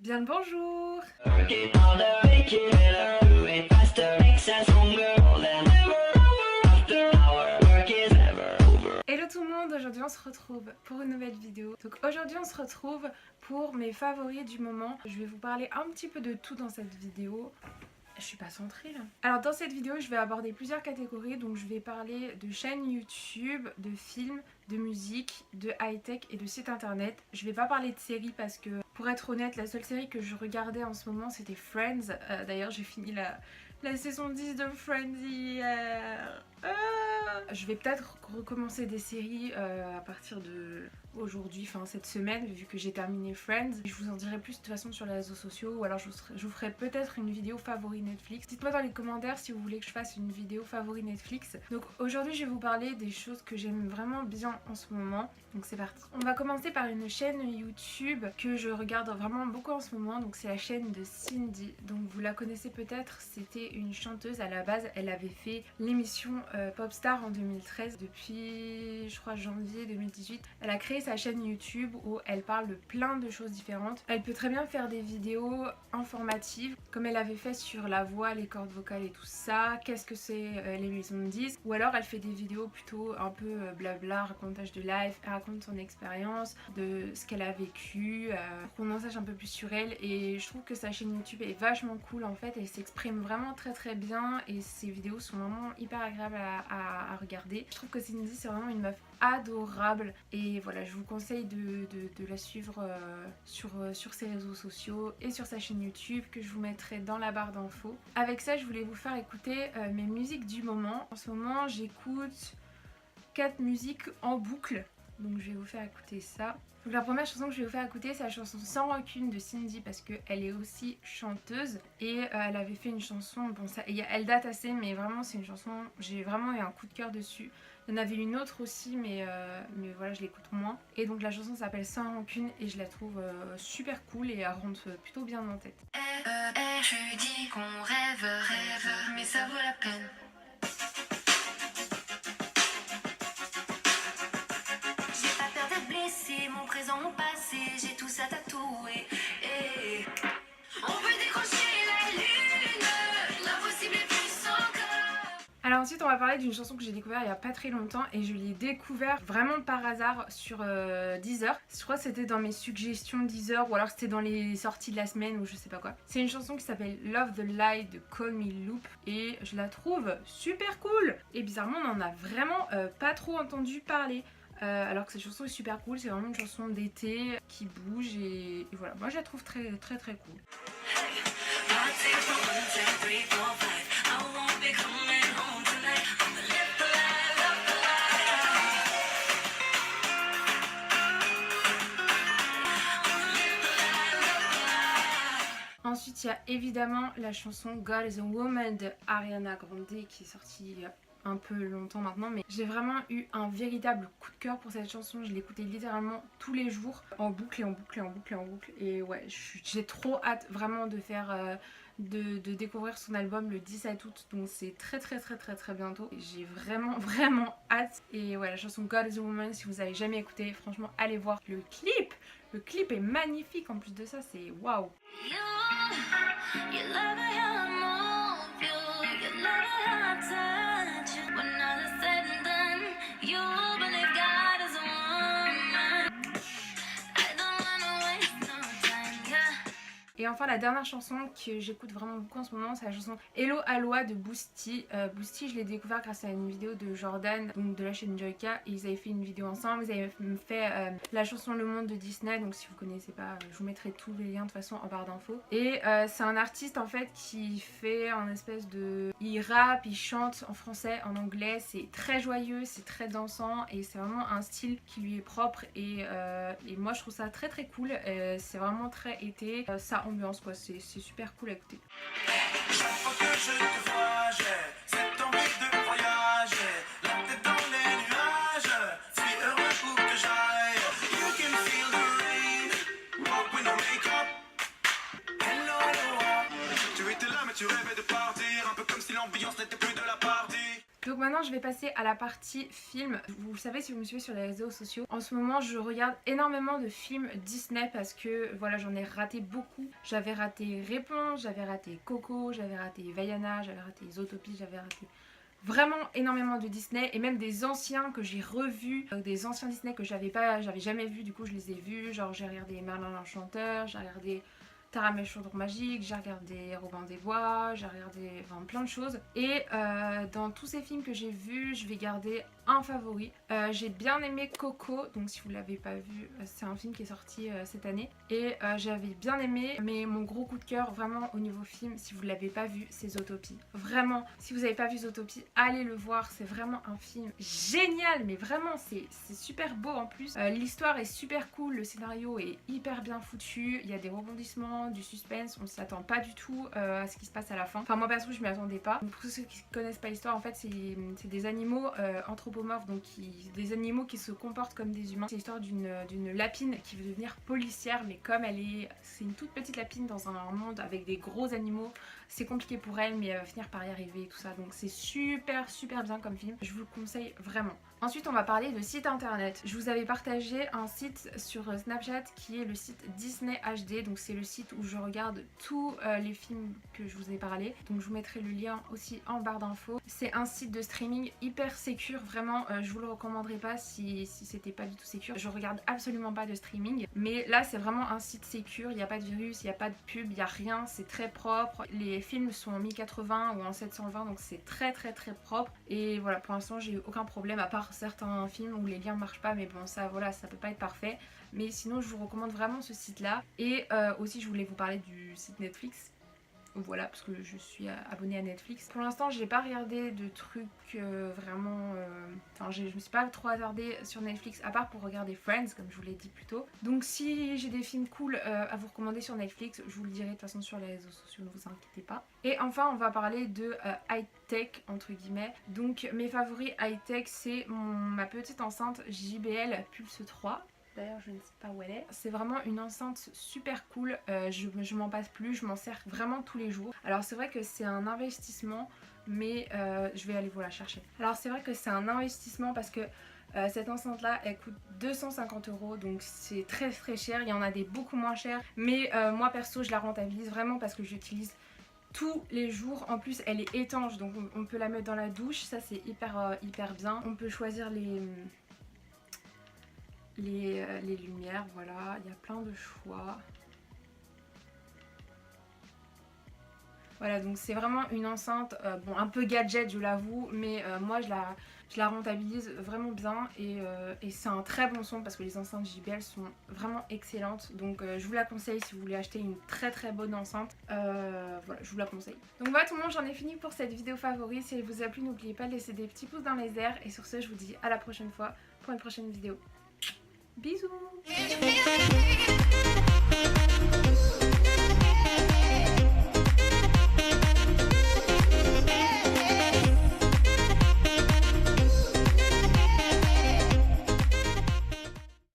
Bien le bonjour. Hello tout le monde, aujourd'hui on se retrouve pour une nouvelle vidéo. Donc aujourd'hui on se retrouve pour mes favoris du moment. Je vais vous parler un petit peu de tout dans cette vidéo. Je suis pas centrée là. Alors dans cette vidéo je vais aborder plusieurs catégories. Donc je vais parler de chaînes YouTube, de films, de musique, de high-tech et de sites internet. Je vais pas parler de séries parce que pour être honnête la seule série que je regardais en ce moment c'était Friends. D'ailleurs j'ai fini la saison 10 de Friends hier. Je vais peut-être recommencer des séries à partir de aujourd'hui, enfin cette semaine, vu que j'ai terminé Friends. Je vous en dirai plus de toute façon sur les réseaux sociaux, ou alors je vous ferai peut-être une vidéo favori Netflix. Dites-moi dans les commentaires si vous voulez que je fasse une vidéo favori Netflix. Donc aujourd'hui je vais vous parler des choses que j'aime vraiment bien en ce moment. Donc c'est parti. On va commencer par une chaîne YouTube que je regarde vraiment beaucoup en ce moment. Donc c'est la chaîne de Cindy. Donc vous la connaissez peut-être, c'était une chanteuse à la base. Elle avait fait l'émission Popstar en 2013 depuis je crois janvier 2018. Elle a créé sa chaîne YouTube où elle parle de plein de choses différentes. Elle peut très bien faire des vidéos informatives comme elle avait fait sur la voix, les cordes vocales et tout ça. Qu'est-ce que c'est les maisons de disques. Ou alors elle fait des vidéos plutôt un peu blabla, racontage de live. Elle raconte son expérience, de ce qu'elle a vécu, pour qu'on en sache un peu plus sur elle. Et je trouve que sa chaîne YouTube est vachement cool en fait. Elle s'exprime vraiment très bien et ses vidéos sont vraiment hyper agréables à regarder. Je trouve que Cindy c'est vraiment une meuf adorable et voilà, je vous conseille de la suivre sur ses réseaux sociaux et sur sa chaîne YouTube que je vous mettrai dans la barre d'infos. Avec ça je voulais vous faire écouter mes musiques du moment. En ce moment j'écoute 4 musiques en boucle, donc je vais vous faire écouter ça. Donc la première chanson que je vais vous faire écouter c'est la chanson Sans rancune de Cindy parce qu'elle est aussi chanteuse et elle avait fait une chanson, bon ça, elle date assez mais vraiment c'est une chanson, j'ai vraiment eu un coup de cœur dessus. Il y en avait une autre aussi mais voilà je l'écoute moins. Et donc la chanson s'appelle Sans rancune et je la trouve super cool et elle rentre plutôt bien en tête. Je dis qu'on rêve, mais ça vaut la peine. Mon présent, mon passé, j'ai tout ça tatoué. Et on peut décrocher la lune, l'impossible est plus encore. Alors ensuite on va parler d'une chanson que j'ai découvert il y a pas très longtemps et je l'ai découvert vraiment par hasard sur Deezer. Je crois que c'était dans mes suggestions Deezer ou alors c'était dans les sorties de la semaine ou je sais pas quoi. C'est une chanson qui s'appelle Love the Light de Call Me Loop et je la trouve super cool. Et bizarrement on en a vraiment pas trop entendu parler. Alors que cette chanson est super cool, c'est vraiment une chanson d'été qui bouge et voilà, moi je la trouve très cool. Ensuite il y a évidemment la chanson God is a Woman de Ariana Grande qui est sortie un peu longtemps maintenant, mais j'ai vraiment eu un véritable coup de cœur pour cette chanson. Je l'écoutais littéralement tous les jours en boucle et ouais j'ai trop hâte vraiment de faire de découvrir son album le 17 août, donc c'est très bientôt. J'ai vraiment hâte. Et ouais, la chanson God is a Woman, si vous avez jamais écouté, franchement allez voir le clip. Le clip est magnifique, en plus de ça c'est waouh. Et enfin la dernière chanson que j'écoute vraiment beaucoup en ce moment c'est la chanson Hello Aloha de Boosty. Boosty je l'ai découvert grâce à une vidéo de Jordan, donc de la chaîne Joyka, et ils avaient fait une vidéo ensemble, ils avaient fait la chanson Le Monde de Disney, donc si vous connaissez pas je vous mettrai tous les liens de toute façon en barre d'infos. Et c'est un artiste en fait qui fait un espèce de... il rappe, il chante en français, en anglais, c'est très joyeux, c'est très dansant et c'est vraiment un style qui lui est propre et moi je trouve ça très cool, c'est vraiment très été, ça ambiance quoi, c'est super cool à écouter. Chaque fois que je te vois, j'ai cette envie de voyager, la tête dans les nuages, suis heureux où que j'aille. You can feel the rain, walk with no makeup. Hello, hello. Tu étais là mais tu rêvais de partir, un peu comme si l'ambiance n'était plus de la partie. Donc maintenant je vais passer à la partie film. Vous le savez si vous me suivez sur les réseaux sociaux, en ce moment je regarde énormément de films Disney parce que voilà, j'en ai raté beaucoup. J'avais raté Réponse, j'avais raté Coco, j'avais raté Vaiana, j'avais raté Zootopie, j'avais raté vraiment énormément de Disney et même des anciens que j'ai revus, des anciens Disney que j'avais jamais vus, du coup je les ai vus. Genre j'ai regardé Merlin l'Enchanteur, j'ai regardé Taram et le Chaudron Magique, j'ai regardé Robin des Bois, j'ai regardé plein de choses. Et dans tous ces films que j'ai vus, je vais garder un favori. J'ai bien aimé Coco, donc si vous ne l'avez pas vu, c'est un film qui est sorti cette année. Et j'avais bien aimé, mais mon gros coup de cœur vraiment au niveau film, si vous ne l'avez pas vu, c'est Zootopie. Vraiment, si vous n'avez pas vu Zootopie, allez le voir, c'est vraiment un film génial, mais vraiment c'est super beau en plus. L'histoire est super cool, le scénario est hyper bien foutu, il y a des rebondissements, du suspense, on ne s'attend pas du tout à ce qui se passe à la fin. Enfin moi perso je m'y attendais pas. Donc, pour ceux qui ne connaissent pas l'histoire, en fait c'est des animaux anthropomorphes, donc des animaux qui se comportent comme des humains. C'est l'histoire d'une lapine qui veut devenir policière, mais comme c'est une toute petite lapine dans un monde avec des gros animaux, c'est compliqué pour elle, mais elle va finir par y arriver et tout ça. Donc c'est super bien comme film, je vous le conseille vraiment. Ensuite on va parler de site internet. Je vous avais partagé un site sur Snapchat qui est le site Disney HD, donc c'est le site où je regarde tous les films que je vous ai parlé. Donc je vous mettrai le lien aussi en barre d'infos. C'est un site de streaming hyper sécure, vraiment je vous le recommanderais pas si c'était pas du tout sécure. Je regarde absolument pas de streaming, mais là c'est vraiment un site sécure, il n'y a pas de virus, il n'y a pas de pub, il n'y a rien, c'est très propre. Les films sont en 1080 ou en 720, donc c'est très propre. Et voilà, pour l'instant j'ai eu aucun problème, à part certains films où les liens marchent pas, mais bon ça voilà, ça peut pas être parfait. Mais sinon je vous recommande vraiment ce site là. Et aussi je voulais vous parler du site Netflix. Voilà, parce que je suis abonnée à Netflix. Pour l'instant j'ai pas regardé de trucs vraiment... Enfin je me suis pas trop hasardée sur Netflix, à part pour regarder Friends comme je vous l'ai dit plus tôt. Donc si j'ai des films cool à vous recommander sur Netflix, je vous le dirai de toute façon sur les réseaux sociaux, ne vous inquiétez pas. Et enfin on va parler de high-tech entre guillemets. Donc mes favoris high-tech, c'est ma petite enceinte JBL Pulse 3. D'ailleurs je ne sais pas où elle est. C'est vraiment une enceinte super cool, je m'en passe plus, je m'en sers vraiment tous les jours. Alors c'est vrai que c'est un investissement, mais je vais aller vous la chercher. Alors c'est vrai que c'est un investissement parce que cette enceinte là elle coûte 250 €, donc c'est très cher. Il y en a des beaucoup moins chers, mais moi perso je la rentabilise vraiment parce que j'utilise tous les jours. En plus elle est étanche, donc on peut la mettre dans la douche, ça c'est hyper bien. On peut choisir les lumières, voilà, il y a plein de choix. Voilà, donc c'est vraiment une enceinte, bon un peu gadget je l'avoue, mais moi je la rentabilise vraiment bien et c'est un très bon son parce que les enceintes JBL sont vraiment excellentes. Donc je vous la conseille si vous voulez acheter une très bonne enceinte. Voilà, je vous la conseille. Donc voilà tout le monde, j'en ai fini pour cette vidéo favori. Si elle vous a plu, n'oubliez pas de laisser des petits pouces dans les airs. Et sur ce, je vous dis à la prochaine fois pour une prochaine vidéo. Bisous.